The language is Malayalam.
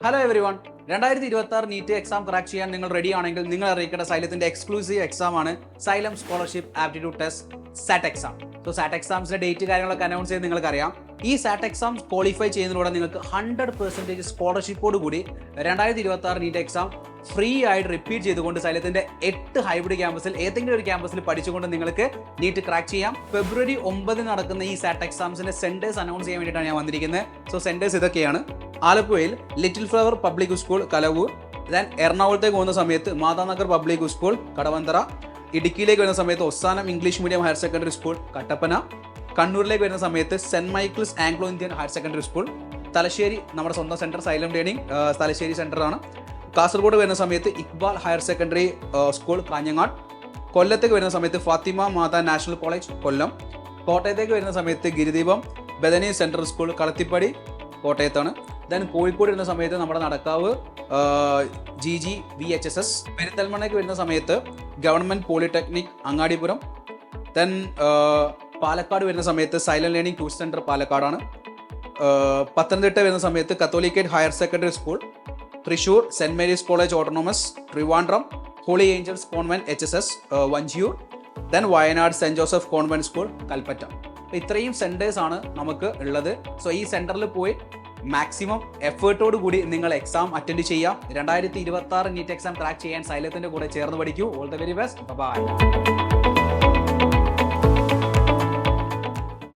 Hello everyone 2026 NEET exam crack ചെയ്യാൻ നിങ്ങൾ റെഡി ആണെങ്കിൽ നിങ്ങൾ അറിയിക്കേണ്ട സൈലത്തിന്റെ എക്സ്ക്ലൂസീവ് എക്സാം ആണ് Xylem scholarship aptitude test SAT exam. So SAT എക്സാംസിന്റെ ഡേറ്റ് കാര്യങ്ങളൊക്കെ അനൗൺസ് ചെയ്ത് നിങ്ങൾക്ക് അറിയാം. ഈ സാറ്റ് എക്സാം ക്വാളിഫൈ ചെയ്യുന്നതിലൂടെ നിങ്ങൾക്ക് 100% സ്കോളർഷിപ്പോട് കൂടി 2026 നീറ്റ് എക്സാം ഫ്രീ ആയിട്ട് റിപ്പീറ്റ് ചെയ്തുകൊണ്ട് സൈലത്തിന്റെ 8 ഹൈബ്രിഡ് ക്യാമ്പസിൽ ഏതെങ്കിലും ഒരു ക്യാമ്പസിൽ പഠിച്ചുകൊണ്ട് നിങ്ങൾക്ക് നീറ്റ് ക്രാക്ക് ചെയ്യാം. ഫെബ്രുവരി 9 നടക്കുന്ന ഈ സാറ്റ് എക്സാംസിന്റെ സെന്റേഴ്സ് അനൗൺസ് ചെയ്യാൻ വേണ്ടിയിട്ടാണ് ഞാൻ വന്നിരിക്കുന്നത്. സോ സെന്റേഴ്സ് ഇതൊക്കെയാണ്: ആലപ്പുഴയിൽ little flower public school Kalavoor, then എറണാകുളത്തേക്ക് പോകുന്ന സമയത്ത് മാതാനഗർ പബ്ലിക് സ്കൂൾ കടവന്തറ, ഇടുക്കിയിലേക്ക് വരുന്ന സമയത്ത് Ozanam English medium higher secondary school Kattappana, കണ്ണൂരിലേക്ക് വരുന്ന സമയത്ത് saint Michael's Anglo Indian higher secondary school, Thalassery നമ്മുടെ സ്വന്തം സെന്റർ സൈലം ലേണിംഗ് തലശ്ശേരി സെന്ററാണ്, കാസർഗോഡ് വരുന്ന സമയത്ത് Iqbal higher secondary school Kanhangad, കൊല്ലത്തേക്ക് വരുന്ന സമയത്ത് ഫാത്തിമ മാതാ നാഷണൽ കോളേജ് കൊല്ലം, കോട്ടയത്തേക്ക് വരുന്ന സമയത്ത് Giridepam Bethany central school Kalathippady കോട്ടയത്താണ്, then Kozhikode വരുന്ന സമയത്ത് നമ്മുടെ നടക്കാവ് GGVHSS, പെരിന്തൽമണ്ണയ്ക്ക് വരുന്ന സമയത്ത് government polytechnic Angadipuram, then Palakkad വരുന്ന സമയത്ത് സൈലന്റ് ലേണിംഗ് ട്യൂഷൻ സെന്റർ പാലക്കാടാണ്, പത്തനംതിട്ട വരുന്ന സമയത്ത് catholicate higher secondary school, Thrissur saint Mary's college autonomous, Trivandrum holy angels convent HSS Vanchiyoor, then Wayanad saint Joseph convent school Kalpetta. ഇത്രയും സെന്റേഴ്സ് ആണ് നമുക്ക് ഉള്ളത്. സോ ഈ സെന്ററിൽ പോയി മാക്സിമം എഫേർട്ടോട് കൂടി നിങ്ങൾ എക്സാം അറ്റൻഡ് ചെയ്യാം. 2026 നീറ്റ് എക്സാം ക്രാക്ക് ചെയ്യാൻ സൈലത്തിന്റെ കൂടെ ചേർന്ന് പഠിക്കൂ. All the very best. By.